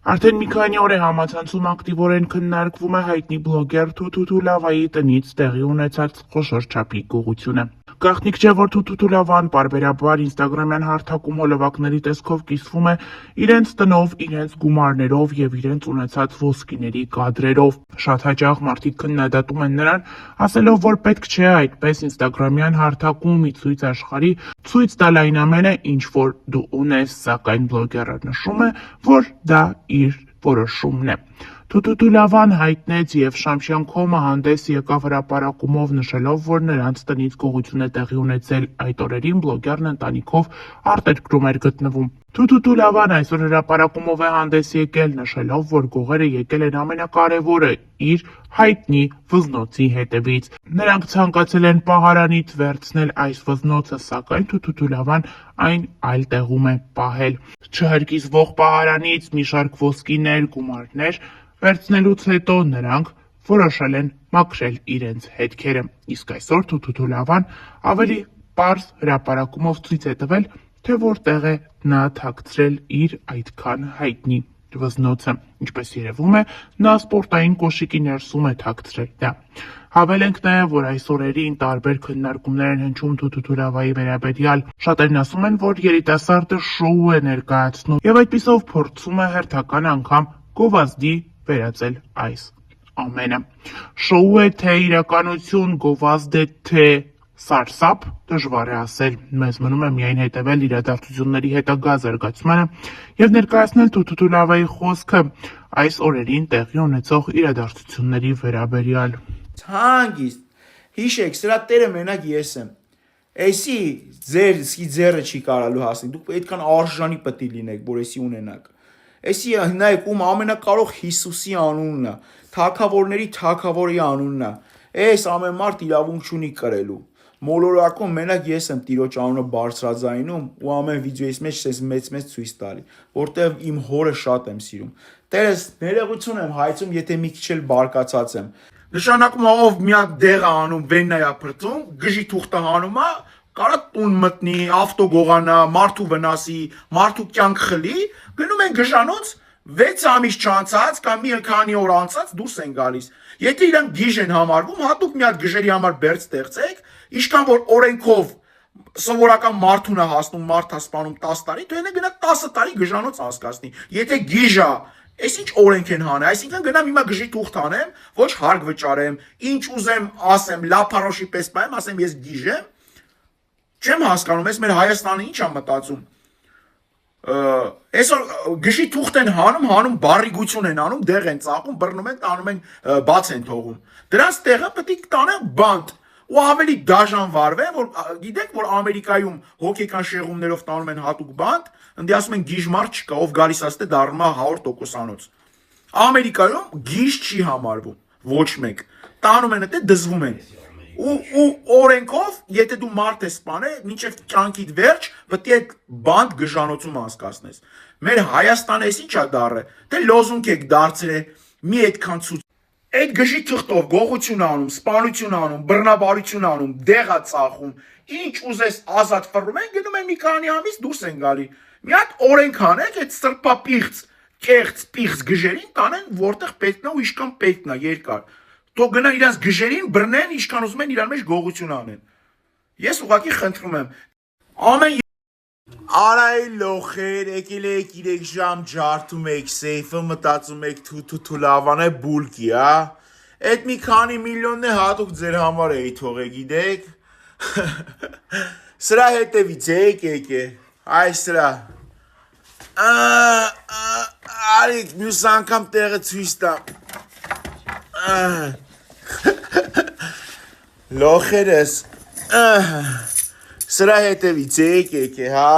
Արդեն մի քանի օր է համացանցում ակտիվորեն քննարկվում է հայտնի բլոգեր Թութուլավայի տնից տեղի ունեցած խոշոր չափի գողությունը։ Գաղտնիք չէ, որ Թութուլավան պարբերաբար ինստագրամյան հարթակում հոլովակների տեսքով կիսվում է իրենց տնով, իրենց գումարներով եւ իրենց ունեցած ոսկիների կադրերով։ Շատ հաճախ մարդիկ քննադատում են նրան, ասելով, որ պետք չէ այդպես ինստագրամյան հարթակում ի ցույց աշխարհի ցույց տալ այն ամենը, ինչ որ դու ունես, սակայն բլոգերը նշում է, որ դա իր որոշումն է։ Թութուլավան հայտնեց եւ Շամշյան.com-ը հանդես եկավ հրապարակումով նշելով, որ նրանց տնից գողություն է տեղի ունեցել այդ օրերին բլոգերն ընտանիքով արտերկրում էր գտնվում։ Թութուլավան այսօր հրապարակումով է հանդես եկել նշելով, որ գողերը եկել են ամենակարևորը իր հայտնի վզնոցի հետևից։ Նրանք ցանկացել են պահարանից վերցնել այս վզնոցը, սակայն Թութուլավան այն այլ տեղում է պահել։ Չհրկիզվող պահարանից մի շարք ոսկիներ, գումարներ վերցնելուց հետո նրանք որոշել են մաքրել իրենց հետքերը։ Իսկ այսօր Թութուլավան ավելի պարզ հրապարակումով ցույց է տվել, թե որտեղ է նա թաքցրել իր այդքան հայտնի վզնոցը։ Ինչպես երևում է, նա սպորտային կոշիկի ներսում է թաքցրել դա։ Հավելենք նաև, որ այս օրերին տարբեր քննարկումներ են հնչում Թութուլավայի վերաբերյալ։ Շատերն ասում են, որ երիտասարդը շոու է ներկայացնում եւ այդպիսով փորձում է հերթական անգամ գովազդի վերածել այս ամենը։ Շոու է թե իրականություն, գովազդ է թե սարսափ, դժվար է ասել։ Մեզ մնում է միայն հետևել իրադարձությունների հետագա զարգացմանը եւ ներկայացնել Թութուլավայի խոսքը այս օրերին տեղի ունեցող իրադարձությունների վերաբերյալ։ Հանգիստ, հիշեք, սրա տերը մենակ ես եմ։ Էսի ձեր ձեռը չի կարալու հասնել։ Դուք այդքան արժանի պետք է լինեք, որ էսի ունենաք։ Էսի նայեք, ում ամենակարող Հիսուսի անունն է, թագավորների թագավորի անունն է։ Էս ամեն մարդ իրավունք չունի կրելու։ Մոլորակում մենակ ես եմ Տիրոջ անունը բարձրաձայնում ու ամեն վիդեոյիս մեջ ես մեծ ցույց տալի, որտեղ իմ հորը շատ եմ սիրում։ Տերս ներողություն եմ հայցում, եթե մի քիչ էլ բարկացած եմ։ Նշանակում ով մի հատ դեղ է անում, վեննա է փրծում, գժի թուղթը հանում է, կարա տուն մտնի, ավտո գողանա, մարդու վնասի, մարդու կյանք խլի, գնում են գժանոց 6 ամիս չանցած կամ մի քանի օր անցած դուրս են գալիս։ Եթե իրանք գիժ են համարվում, հատուկ մի հատ գժերի համար բերձ ստեղծեք, ինչքան որ օրենքով սովորական մարդուն է հասնում, մարդ է սպանում 10 տարի, դու એને գնա 10 տարի գժանոց անցկացնի։ Եթե գիժ է, այս ինչ օրենք են հանը, այսինքն գնամ հիմա գժի թուղթ անեմ, ոչ հարկ վճարեմ, ինչ ուզեմ ասեմ, լափարոշի պես պայեմ, ասեմ ես գիժ եմ։ Չեմ հասկանում, ես մեր Հայաստանը ինչ է մտածում։ Այսօր գժի թուղթ են հանում բարիգություն են անում, դեղ են ծախում, բռնում են, տանում են, բաց են թողում։ Դրանց տեղը պետք է տանեն բանտ ու ավելի դաժան վարվեն, որ գիտեք, որ Ամերիկայում հոգեկան շեղումներով տանում են հատուկ բանտ, ընդի ասում են գիժ մարդ չկա, ով գալիս ասते դառնում է 100%-անոց։ Ամերիկայում գիժ չի համարվում, ոչ մեկ։ Տանում են դե դզվում են։ Ու օրենքով, եթե դու մարդ ես սպանել, մինչև կյանքիդ վերջ, պետք է այդ բանտ գժանոցում անցկացնես։ Մեր Հայաստանը էս ինչա դառը, դե լոզունգ եք դարձրել, մի այդքան ցույց։ Այդ գժի թղթով գողություն անում, սպանություն անում, բռնաբարություն անում, դեղա ծախում, ինչ ուզես ազատ ֆռում են, գնում են մի քանի ամիս դուրս են գալի։ Մի հատ օրենք անեք, այդ սրբապիղծ, կեղծ, պիղծ գժերին տանեն, որտեղ պետք է ու ինչքան պետք է երկար։ Թող գնա իրանց գժերին բռնեն, ինչքան ուզում են իրար մեջ գողություն անեն։ Ես ուղղակի խնդրում եմ, ամեն Արայ լոխեր, եկել եք 3 ժամ ջարդում եք սեյֆը, մտածում եք Թութուլավան է բուլկի, հա։ Այդ մի քանի միլիոնն է հատուկ ձեր համար էի թողե, գիտեք։ Սրա հետևից եկե, այ սրա։ Արիք, մյուս անգամ տեղը ցույց տամ։ Լոխերս, սրա հետևից եկե, հա։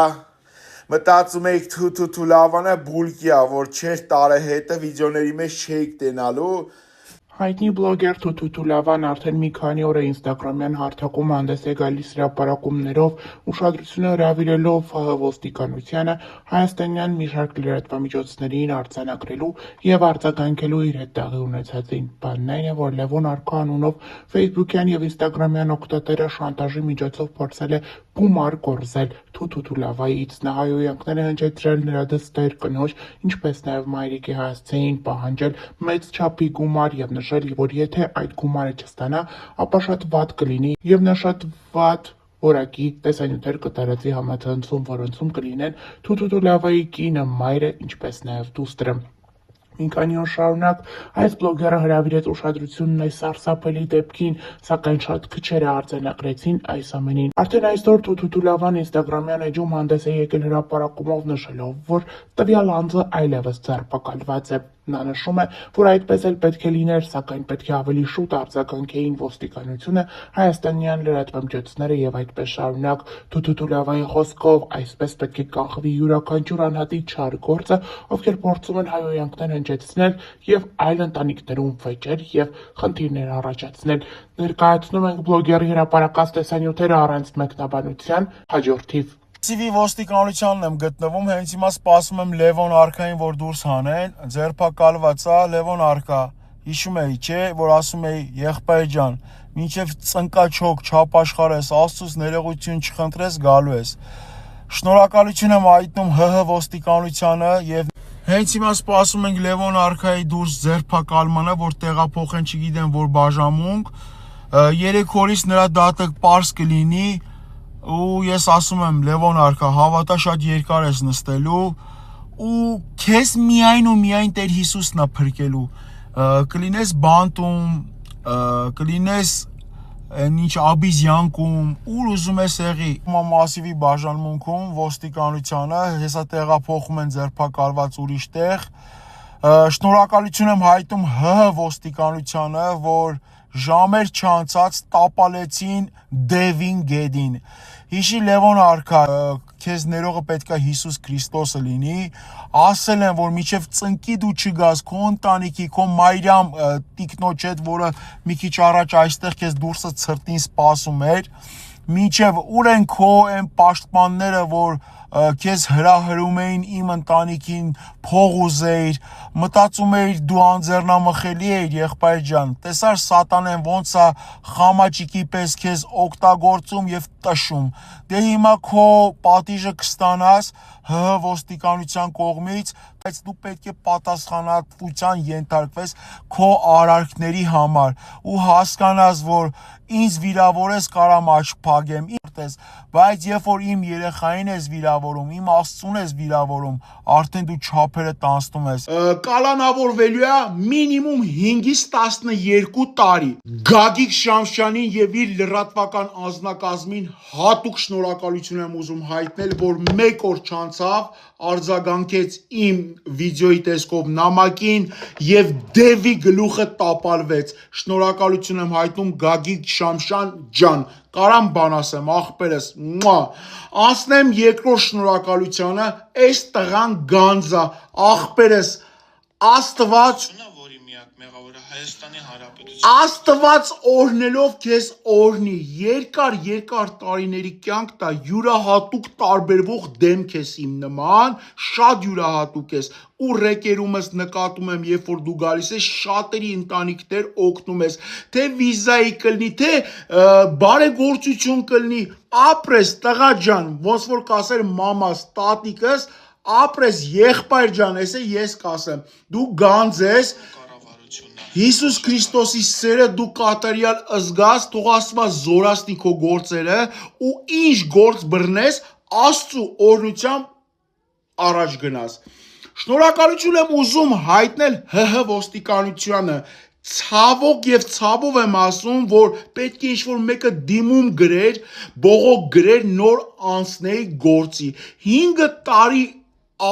Մտածում եք Թութուլավանը բուլկի է, որ չեր տարե հետը վիդեոների մեջ չէիք տենալու։ Հայտնի բլոգեր Թութուլավան արդեն մի քանի օր է ինստագրամյան հարթակում հանդես է գալիս հրապարակումներով, ուշադրությունը հրավիրելով ոստիկանությանը հայաստանյան մի շարք լրատվամիջոցներին արձանագրելու եւ արձագանքելու իր հետ տեղի ունեցածին։ Բանն այն է, որ Լևոն Արքա անունով ֆեյսբուքյան եւ ինստագրամյան օգտատերը շանտաժի միջոցով փորձել է գումար կորզել Թութու լավայից։ Նա հայհոյանքներ է հնչեցրել նրա դստեր, կնոջ, ինչպես նաև մայրիկի հասցեին պահանջել մեծ չափի գումար եւ նշել, որ եթե այդ գումարը չստանա, ապա շատ վատ կլինի եւ նա շատ վատ որակի տեսանյութեր կտարածի համացանցում, որոնցում կլինեն Թութու լավայի կինը, մայրը, ինչպես նաև դուստրը։ Մի քանի օր շարունակ այս բլոգերը հրավիրեց ուշադրությունն այս սարսափելի դեպքին, սակայն շատ քչերը արձանագրեցին այս ամենին։ Արդեն այսօր Թութու լավան ինստագրամյան էջում հանդես է եկել հրապարակումով նշելով, որ տվյալ անձը այլևս ձերբակալված է։ Նա նշում է, որ այդպես էլ պետք է լիներ, սակայն պետք է ավելի շուտ արձագանքեին ոստիկանությունը, հայաստանյան լրատվամիջոցները եւ այդպես շարունակ։ Թութու լավայի խոսքով այսպես պետք է կանխվի յուրաքանչյուր անհատի չար գործը, ովքեր փորձում են հայհոյանքներ հնչեցնել եւ այլ ընտանիքներում վեճեր եւ խնդիրներ առաջացնել։ Ներկայացնում ենք բլոգերի հրապարակած տեսանյութերը առանց մեկնաբանության, հաջորդ թիվ։ Սիվի ոստիկանությանն եմ գտնվում, հենց հիմա սպասում եմ Լևոն Արքային, որ դուրս հանեն, ձերբակալված է Լևոն Արքա, հիշում էի, չէ, որ ասում էի եղբայր ջան, մինչև ծնկաչոք չապաշխարես, Աստծուց ներողություն չխնդրես, գալու ես։ Շնորհակալություն եմ հայտնում ՀՀ ոստիկանությանը եւ հենց հիմա սպասում ենք Լևոն Արքայի դուրս ձերբակալմանը, որ տեղափոխեն, չգիտեմ, որ բաժանմունք, 3 օրից նրա դատը պարզ կլինի։ Ու ես ասում եմ Լևոն Արքա, հավատա շատ երկար ես նստելու ու քեզ միայն ու միայն Տեր Հիսուսն է փրկելու, կլինես բանտում, կլինես ինչ աբիզյանքում, ուր ուզում ես եղի։ Մասիվի բաժանմունքում ոստիկանությանը հեսա տեղափոխում են ձերբակալված ուրիշ տեղ։ Շնորհակալություն եմ հայտնում ՀՀ ոստիկանությանը, որ ժամեր չանցած տապալեցին Դևին Գեդին։ Հիշի Լևոն Արքա, քեզ ներողը պետքա Հիսուս Քրիստոսը լինի, ասել են, որ մինչև ծնկի դու չգաս, քո ընտանիքի, քո մայրամ տիկնոջ հետ, որը մի քիչ առաջ այստեղ քեզ դուրսը ցրտին սպասում էր, մինչև ուր են քո այն պաշտպանները, որ քեզ հրահրում էին իմ ընտանիքին, փող ուզեիր, մտածում էիր դու անձեռնամխելի էիր, եղբայր ջան, տեսար սատանեն ոնց է խամաճիկի պես քեզ օգտագործում եւ տշում։ Դե հիմա քո պատիժը կստանաս ՀՀ ոստիկանության կողմից, բայց դու պետք է պատասխանատվության ենթարկվես քո արարքների համար ու հասկանաս, որ ինձ վիրավորես կարամ աչք փակեմ, բայց երբ որ իմ երեխային ես վիրավորում, իմ Աստծուն ես վիրավորում, արդեն դու չափերը տանցնում ես։ Կալանավորվելու է մինիմում 5-ից 12 տարի։ Գագիկ Շամշյանին եւ իր լրատվական անձնակազմին հատուկ շնորհակալություն եմ ուզում հայտնել, որ 1 օր չանցավ արձագանքեց իմ վիդեոյի տեսքով նամակին եւ Դևի գլուխը տապալվեց։ Շնորհակալություն եմ հայտնում Գագիկ Շամշյան ջան, կարամ բան ասեմ, աղբերս, անցնեմ երկրորդ շնորհակալությանը, այս տղան գանձա, աղբերս, Աստված որի միակ մեղավորը Հայաստանի Հանրապետություն։ Աստված օրհնելով քեզ օրհնի, երկար տարիների կյանք տա, յուրահատուկ տարբերվող դեմք ես իմ նման, շատ յուրահատուկ ես, ու ռեկերումս նկատում եմ, երբ որ դու գալիս ես, շատերի ընտանիքներ օգնում ես, թե վիզայի կլինի, թե բարեգործություն կլինի, ապրես տղա ջան, ոնց որ կասեր մամաս, տատիկս, ապրես եղբայր ջան, ես կասեմ, դու գանձ ես, Հիսուս Քրիստոսի սերը դու կատարյալ ըզգաս, թող Աստված զորացնի քո գործերը ու ինչ գործ բռնես, Աստծու օրհնությամբ առաջ գնաս։ Շնորհակալություն եմ ուզում հայտնել ՀՀ ոստիկանությանը, ցավոք եւ ցավով եմ ասում, որ պետք է ինչ-որ մեկը դիմում գրեր, բողոք գրեր, նոր անցնեի գործի։ 5 տարի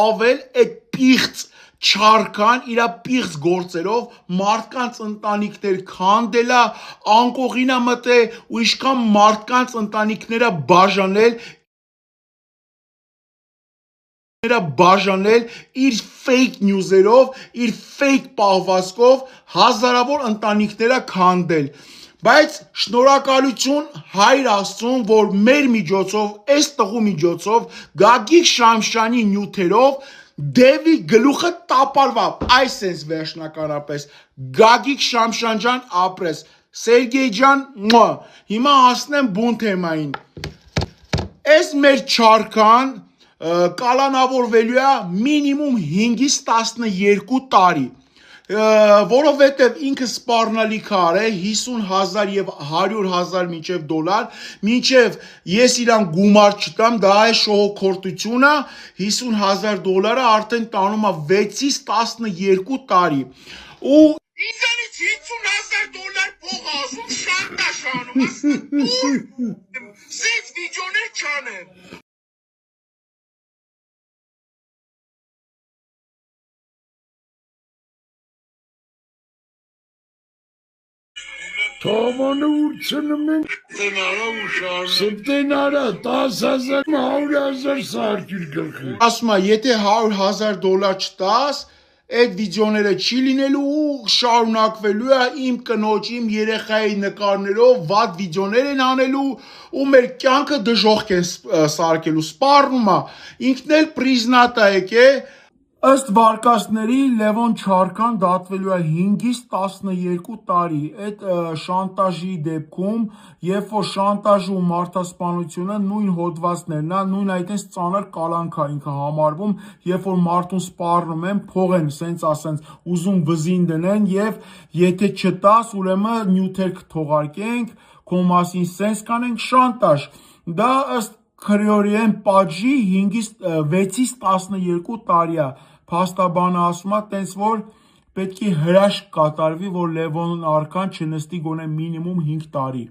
ավել այդ պիղծ չարքան իրա պիղծ գործերով մարդկանց ընտանիքներ քանդելա, անկողինա մտե ու իշքան մարդկանց ընտանիքները բաժանել իր fake news-երով, իր fake պահվածքով հազարավոր ընտանիքները քանդել։ Բայց շնորհակալություն Հայր Աստծուն, որ մեր միջոցով, այս տղու միջոցով, Գագիկ Շամշյանի նյութերով Դևի գլուխը տապալվավ, այսպես վերջնականապես, Գագիկ Շամշյան ջան ապրես, Սերգեյ ջան, հիմա հասնեմ բուն թեմային, Այս մեր չարքան կալանավորվելու է մինիմում 5-ից 12 տարի, որովհետև ինքը սպառնալիք է 50,000 եւ 100,000 մինչև դոլար, մինչև ես իրան գումար չտամ, դա է շողոքորտությունը, 50,000 դոլարը արդեն տանում է 6-ից 12 տարի, ու ինձանից 50,000 դոլար փող ասում շանտաժ անում, ասում սեյվ վիդեոներ չանեմ։ Թավանը ուրցնում են տնարա ու շարնա սպտենարա 10,000 100,000 սարկիր գլխի ասում է եթե 100,000 դոլար չտաս այդ վիդեոները չի լինելու ու շարունակվելու է իմ կնոջ իմ երեխայի նկարներով վատ վիդեոներ են անելու ու մեր կյանքը դժոխք են սարքելու սպառնում է ինքն էլ պրիզնատ է եկե ըստ վարկածների Լևոն Չարքան դատվելու է 5-ից 12 տարի այդ շանտաժի դեպքում, երբ որ շանտաժը ու մարդասպանությունը նույն հոդվածներն է, նույն այդպես ծանր կալանք է ինքը համարվում, երբ որ մարդուն սպառնում են, փող են սենց ասենց ուզում վզին դնեն եւ եթե չտաս, ուրեմն նյութեր կթողարկենք, քո մասին սենց կանենք շանտաժ։ Դա ըստ քրեորիեն պատժի 6-ից 12 տարի է։ Փաստաբանը ասում է, տենց որ պետք է հրաշք կատարվի, որ Լևոն Արքան չնստի գոնե մինիմում 5 տարի։